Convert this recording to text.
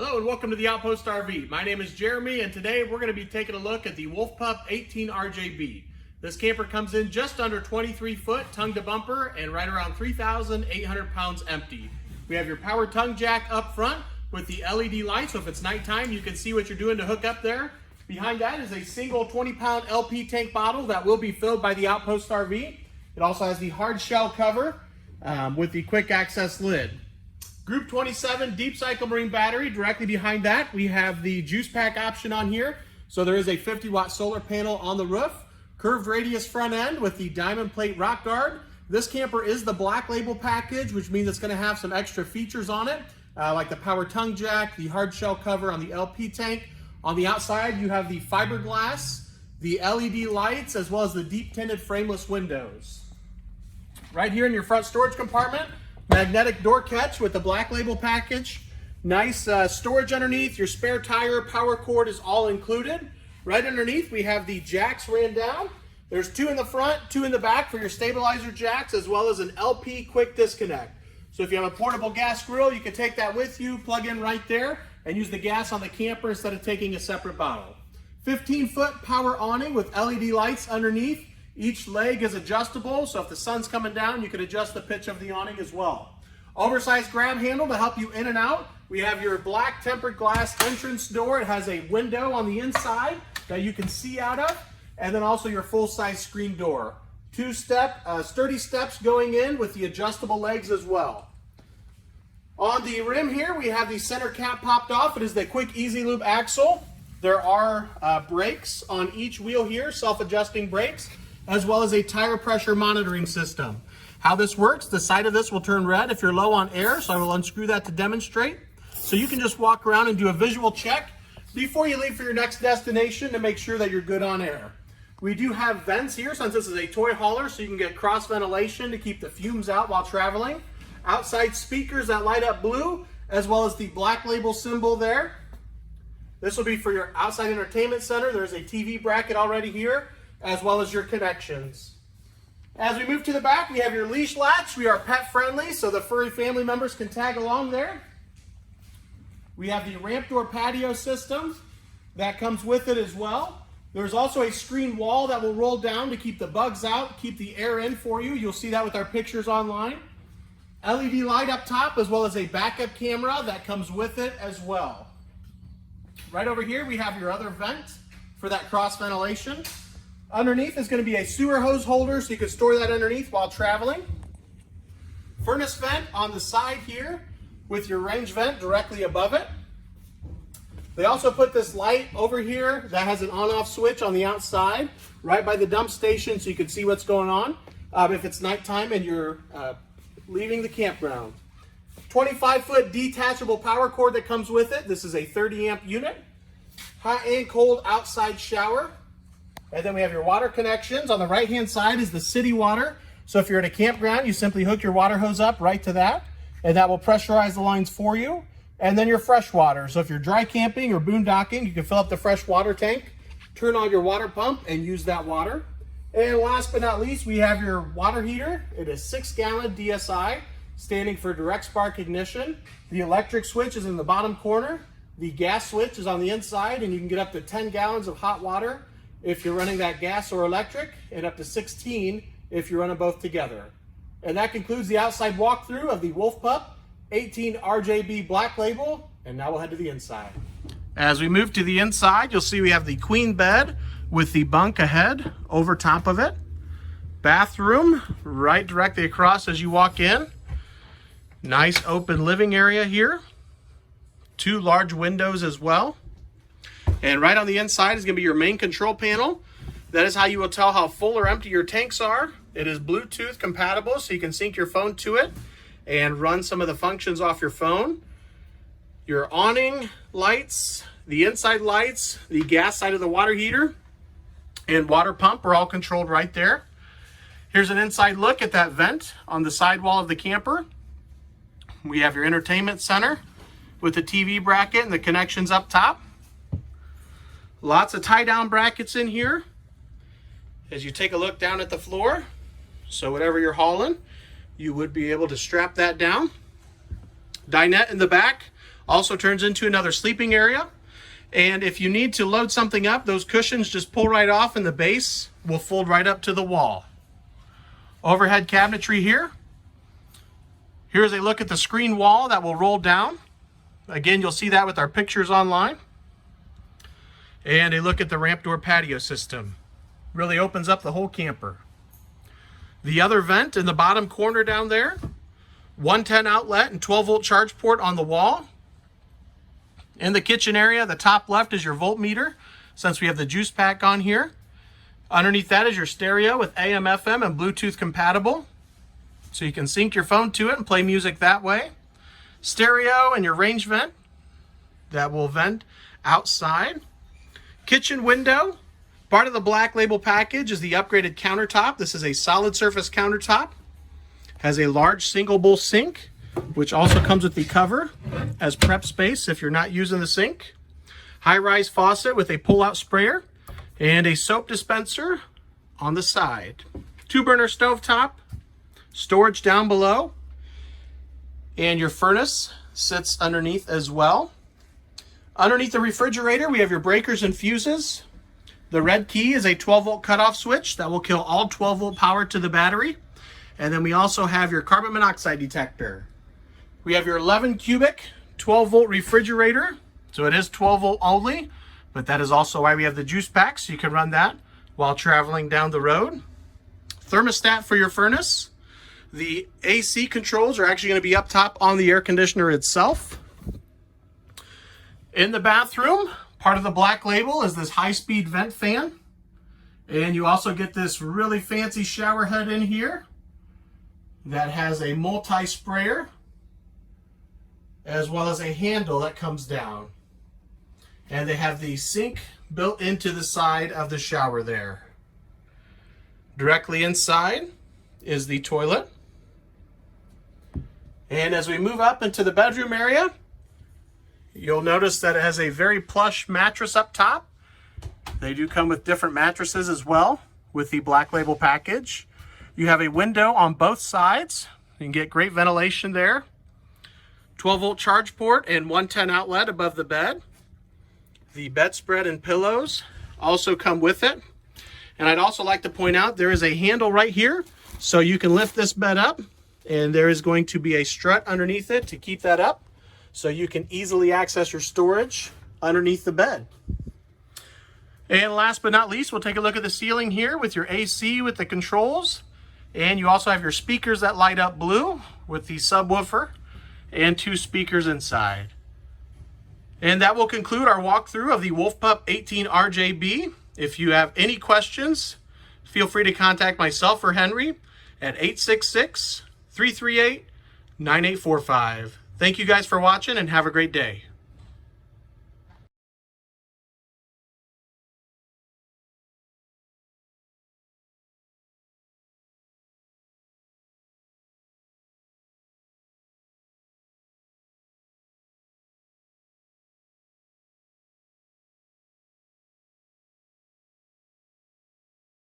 Hello and welcome to the Outpost RV. My name is Jeremy and today we're going to be taking a look at the Wolf Pup 18 RJB. This camper comes in just under 23 foot tongue to bumper and right around 3,800 pounds empty. We have your power tongue jack up front with the LED light, so if it's nighttime you can see what you're doing to hook up there. Behind that is a single 20-pound LP tank bottle that will be filled by the Outpost RV. It also has the hard shell cover with the quick access lid. Group 27 deep cycle marine battery. Directly behind that we have the juice pack option on here. So there is a 50-watt solar panel on the roof. Curved radius front end with the diamond plate rock guard. This camper is the black label package, which means it's going to have some extra features on it, like the power tongue jack, the hard shell cover on the LP tank. On the outside you have the fiberglass, the LED lights, as well as the deep tinted frameless windows. Right here in your front storage compartment, magnetic door catch with the black label package. Nice storage underneath. Your spare tire, power cord is all included. Right underneath we have the jacks ran down. There's two in the front, two in the back for your stabilizer jacks, as well as an LP quick disconnect. So if you have a portable gas grill, you can take that with you, plug in right there, and use the gas on the camper instead of taking a separate bottle. 15-foot power awning with LED lights underneath. Each leg is adjustable, so if the sun's coming down, you can adjust the pitch of the awning as well. Oversized grab handle to help you in and out. We have your black tempered glass entrance door. It has a window on the inside that you can see out of, and then also your full-size screen door. Two-step, sturdy steps going in with the adjustable legs as well. On the rim here, we have the center cap popped off. It is the quick easy lube axle. There are brakes on each wheel here, self-adjusting brakes, as well as a tire pressure monitoring system. How this works, the side of this will turn red if you're low on air, so I will unscrew that to demonstrate. So you can just walk around and do a visual check before you leave for your next destination to make sure that you're good on air. We do have vents here since this is a toy hauler, so you can get cross ventilation to keep the fumes out while traveling. Outside speakers that light up blue, as well as the black label symbol there. This will be for your outside entertainment center. There's a TV bracket already here, as well as your connections. As we move to the back, we have your leash latch. We are pet friendly, so the furry family members can tag along there. We have the ramp door patio system that comes with it as well. There's also a screen wall that will roll down to keep the bugs out, keep the air in for you. You'll see that with our pictures online. LED light up top, as well as a backup camera that comes with it as well. Right over here we have your other vent for that cross ventilation. Underneath is going to be a sewer hose holder, so you can store that underneath while traveling. Furnace vent on the side here with your range vent directly above it. They also put this light over here that has an on-off switch on the outside right by the dump station, so you can see what's going on if it's nighttime and you're leaving the campground. 25-foot detachable power cord that comes with it. This is a 30-amp unit. Hot and cold outside shower. And then we have your water connections. On the right-hand side is the city water. So if you're at a campground, you simply hook your water hose up right to that, and that will pressurize the lines for you. And then your fresh water. So if you're dry camping or boondocking, you can fill up the fresh water tank, turn on your water pump, and use that water. And last but not least, we have your water heater. It is 6-gallon DSI, standing for direct spark ignition. The electric switch is in the bottom corner. The gas switch is on the inside, and you can get up to 10 gallons of hot water if you're running that gas or electric, and up to 16 if you're running both together. And that concludes the outside walkthrough of the Wolf Pup 18 RJB Black Label, and now we'll head to the inside. As we move to the inside, you'll see we have the queen bed with the bunk ahead over top of it. Bathroom right directly across as you walk in. Nice open living area here. Two large windows as well. And right on the inside is going to be your main control panel. That is how you will tell how full or empty your tanks are. It is Bluetooth compatible, so you can sync your phone to it and run some of the functions off your phone. Your awning lights, the inside lights, the gas side of the water heater, and water pump are all controlled right there. Here's an inside look at that vent on the sidewall of the camper. We have your entertainment center with the TV bracket and the connections up top. Lots of tie-down brackets in here as you take a look down at the floor. So whatever you're hauling, you would be able to strap that down. Dinette in the back. Also turns into another sleeping area. And if you need to load something up, those cushions just pull right off and the base will fold right up to the wall. Overhead cabinetry here. Here's a look at the screen wall that will roll down. Again, you'll see that with our pictures online. And a look at the ramp door patio system. Really opens up the whole camper. The other vent in the bottom corner down there, 110 outlet and 12 volt charge port on the wall. In the kitchen area, the top left is your voltmeter, since we have the juice pack on here. Underneath that is your stereo with AM, FM, and Bluetooth compatible. So you can sync your phone to it and play music that way. Stereo and your range vent that will vent outside. Kitchen window. Part of the Black Label package is the upgraded countertop. This is a solid surface countertop. Has a large single bowl sink, which also comes with the cover as prep space if you're not using the sink. High-rise faucet with a pull-out sprayer and a soap dispenser on the side. 2-burner stovetop, storage down below, and your furnace sits underneath as well. Underneath the refrigerator, we have your breakers and fuses. The red key is a 12-volt cutoff switch that will kill all 12-volt power to the battery. And then we also have your carbon monoxide detector. We have your 11 cubic 12-volt refrigerator. So it is 12-volt only, but that is also why we have the juice pack, so you can run that while traveling down the road. Thermostat for your furnace. The AC controls are actually going to be up top on the air conditioner itself. In the bathroom, part of the Black Label is this high-speed vent fan. And you also get this really fancy shower head in here that has a multi-sprayer as well as a handle that comes down. And they have the sink built into the side of the shower there. Directly inside is the toilet. And as we move up into the bedroom area, you'll notice that it has a very plush mattress up top. They do come with different mattresses as well with the Black Label package. You have a window on both sides. You can get great ventilation there. 12-volt charge port and 110 outlet above the bed. The bedspread and pillows also come with it. And I'd also like to point out there is a handle right here, so you can lift this bed up, and there is going to be a strut underneath it to keep that up, so you can easily access your storage underneath the bed. And last but not least, we'll take a look at the ceiling here with your AC with the controls. And you also have your speakers that light up blue with the subwoofer and 2 speakers inside. And that will conclude our walkthrough of the Wolf Pup 18 RJB. If you have any questions, feel free to contact myself or Henry at 866-338-9845. Thank you guys for watching and have a great day.